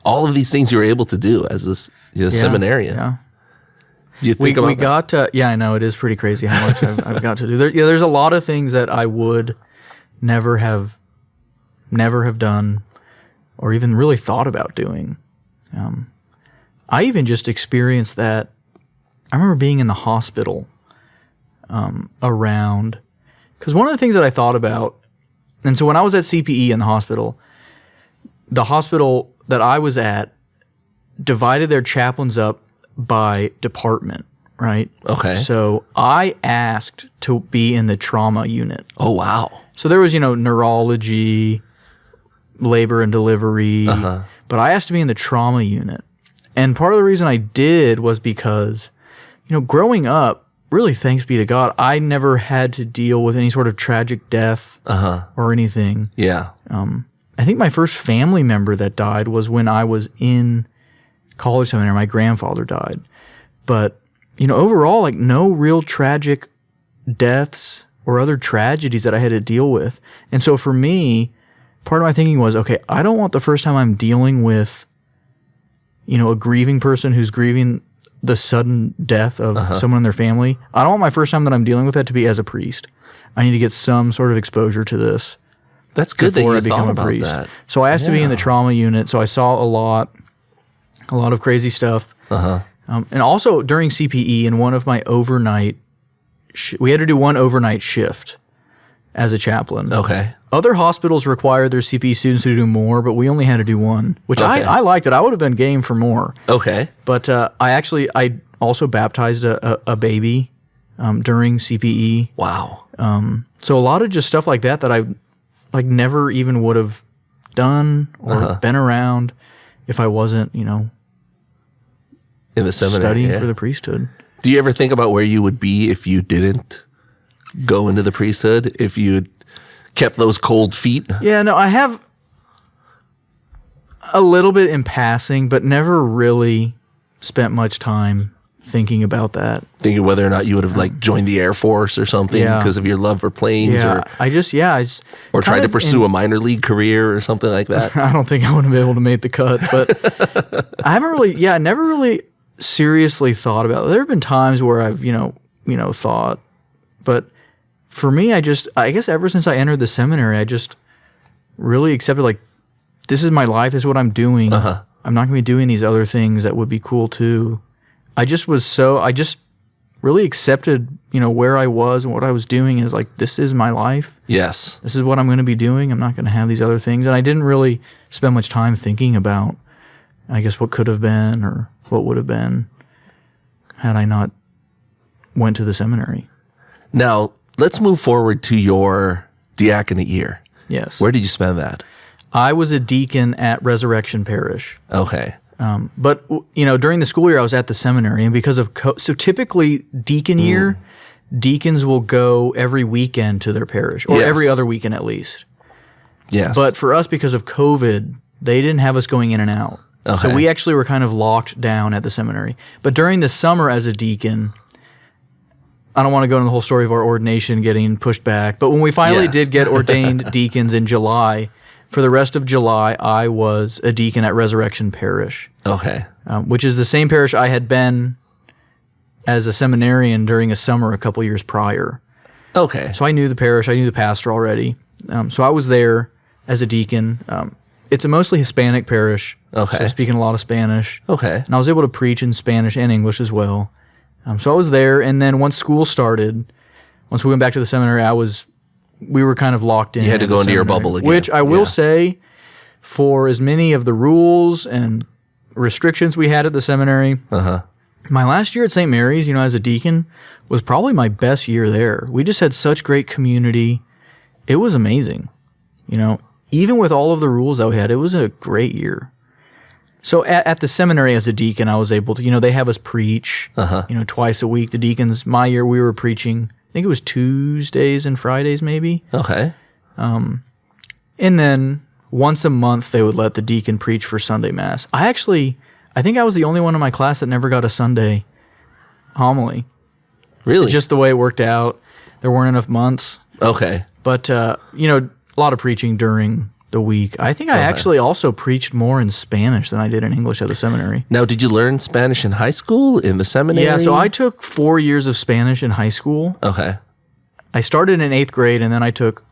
all of these things you were able to do as this seminarian. Yeah. Do you think about we that? got I know it is pretty crazy how much I've got to do. There's a lot of things that I would never have done or even really thought about doing. I even just experienced that. I remember being in the hospital around, because one of the things that I thought about, and so when I was at CPE in the hospital that I was at divided their chaplains up by department, right? Okay. So I asked to be in the trauma unit. Oh, wow. So there was, neurology, labor and delivery, but I asked to be in the trauma unit. And part of the reason I did was because, growing up, really thanks be to God, I never had to deal with any sort of tragic death or anything. Yeah. I think my first family member that died was when I was in college seminary. My grandfather died. But, overall, like no real tragic deaths or other tragedies that I had to deal with. And so for me, part of my thinking was, okay, I don't want the first time I'm dealing with, a grieving person who's grieving the sudden death of someone in their family. I don't want my first time that I'm dealing with that to be as a priest. I need to get some sort of exposure to this. That's good that before you I become thought a about priest. that. So I asked to be in the trauma unit. So I saw a lot of crazy stuff. And also during CPE, in one of my overnight, we had to do one overnight shift as a chaplain. Okay. Other hospitals require their CPE students to do more, but we only had to do one, which I liked it. I would have been game for more. Okay. But I also baptized a baby during CPE. Wow. So a lot of just stuff like that I never even would have done or been around if I wasn't, in the seminary, studying for the priesthood. Do you ever think about where you would be if you didn't go into the priesthood? If you had kept those cold feet? Yeah, no, I have a little bit in passing, but never really spent much time thinking about that. Thinking whether or not you would have joined the Air Force or something because of your love for planes, or tried to pursue a minor league career or something like that. I don't think I would have been able to make the cut, but I never really seriously thought about it. There have been times where I've thought, but for me, I guess ever since I entered the seminary, I just really accepted this is my life, this is what I'm doing. I'm not going to be doing these other things that would be cool too. I just really accepted, where I was and what I was doing is this is my life. Yes. This is what I'm going to be doing. I'm not going to have these other things. And I didn't really spend much time thinking about, I guess, what could have been or what would have been had I not went to the seminary. Now, let's move forward to your diaconate year. Yes. Where did you spend that? I was a deacon at Resurrection Parish. Okay. But, during the school year, I was at the seminary, and because of so typically deacon year, deacons will go every weekend to their parish, or every other weekend at least. Yes. But for us, because of COVID, they didn't have us going in and out. Okay. So we actually were kind of locked down at the seminary. But during the summer as a deacon, I don't want to go into the whole story of our ordination getting pushed back, but when we finally did get ordained deacons in July, for the rest of July, I was a deacon at Resurrection Parish. Okay. Which is the same parish I had been as a seminarian during a summer a couple years prior. Okay. So I knew the parish, I knew the pastor already. So I was there as a deacon. It's a mostly Hispanic parish. Okay. So I speak in a lot of Spanish. Okay. And I was able to preach in Spanish and English as well. So I was there, and then once school started, once we went back to the seminary, we were kind of locked in. You had to go into your bubble again. Which I will say, for as many of the rules and restrictions we had at the seminary, my last year at St. Mary's, as a deacon, was probably my best year there. We just had such great community. It was amazing. Even with all of the rules that we had, it was a great year. So at the seminary as a deacon, I was able to, they have us preach, twice a week. The deacons, my year, we were preaching, I think it was Tuesdays and Fridays maybe. Okay. And then once a month, they would let the deacon preach for Sunday Mass. I think I was the only one in my class that never got a Sunday homily. Really? Just the way it worked out. There weren't enough months. Okay. But, a lot of preaching during the week. I think I actually also preached more in Spanish than I did in English at the seminary. Now, did you learn Spanish in high school, in the seminary? Yeah, so I took 4 years of Spanish in high school. Okay. I started in 8th grade, and then I took,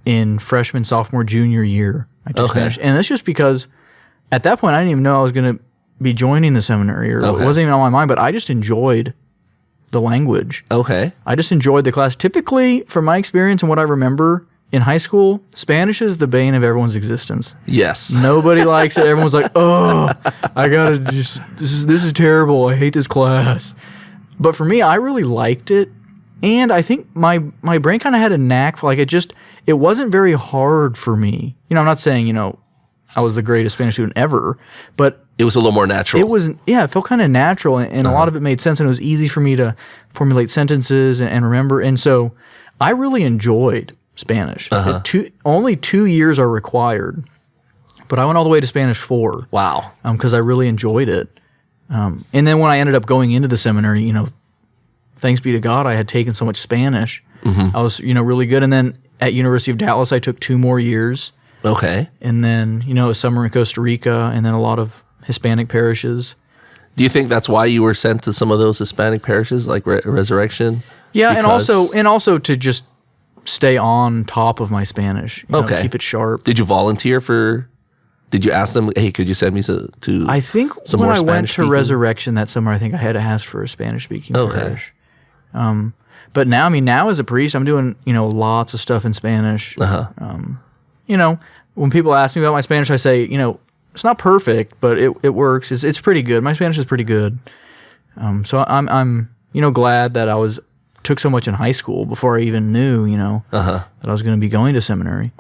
in freshman, sophomore, junior year, I took Spanish. And that's just because at that point, I didn't even know I was going to be joining the seminary, or it wasn't even on my mind, but I just enjoyed the language. Okay. I just enjoyed the class. Typically, from my experience and what I remember in high school, Spanish is the bane of everyone's existence. Yes. Nobody likes it. Everyone's like, oh, I gotta just, this is terrible. I hate this class. But for me, I really liked it. And I think my brain kind of had a knack for, like, it wasn't very hard for me. I'm not saying, I was the greatest Spanish student ever, but it was a little more natural. It felt kind of natural, and a lot of it made sense, and it was easy for me to formulate sentences and remember. And so I really enjoyed Spanish. Only 2 years are required, but I went all the way to Spanish 4. Wow. Because I really enjoyed it. And then when I ended up going into the seminary, thanks be to God, I had taken so much Spanish. I was, really good. And then at University of Dallas, I took 2 more years. Okay. And then, a summer in Costa Rica, and then a lot of Hispanic parishes. Do you think that's why you were sent to some of those Hispanic parishes, like Resurrection? Yeah, and also to just stay on top of my Spanish. Keep it sharp. Did you volunteer for? Did you ask them, hey, could you send me to? I think some when more I went to Spanish-speaking? Resurrection that summer, I think I had to ask for a Spanish-speaking parish. But now as a priest, I'm doing lots of stuff in Spanish. When people ask me about my Spanish, I say it's not perfect, but it works. It's pretty good. My Spanish is pretty good. So I'm glad that took so much in high school before I even knew that I was going to be going to seminary.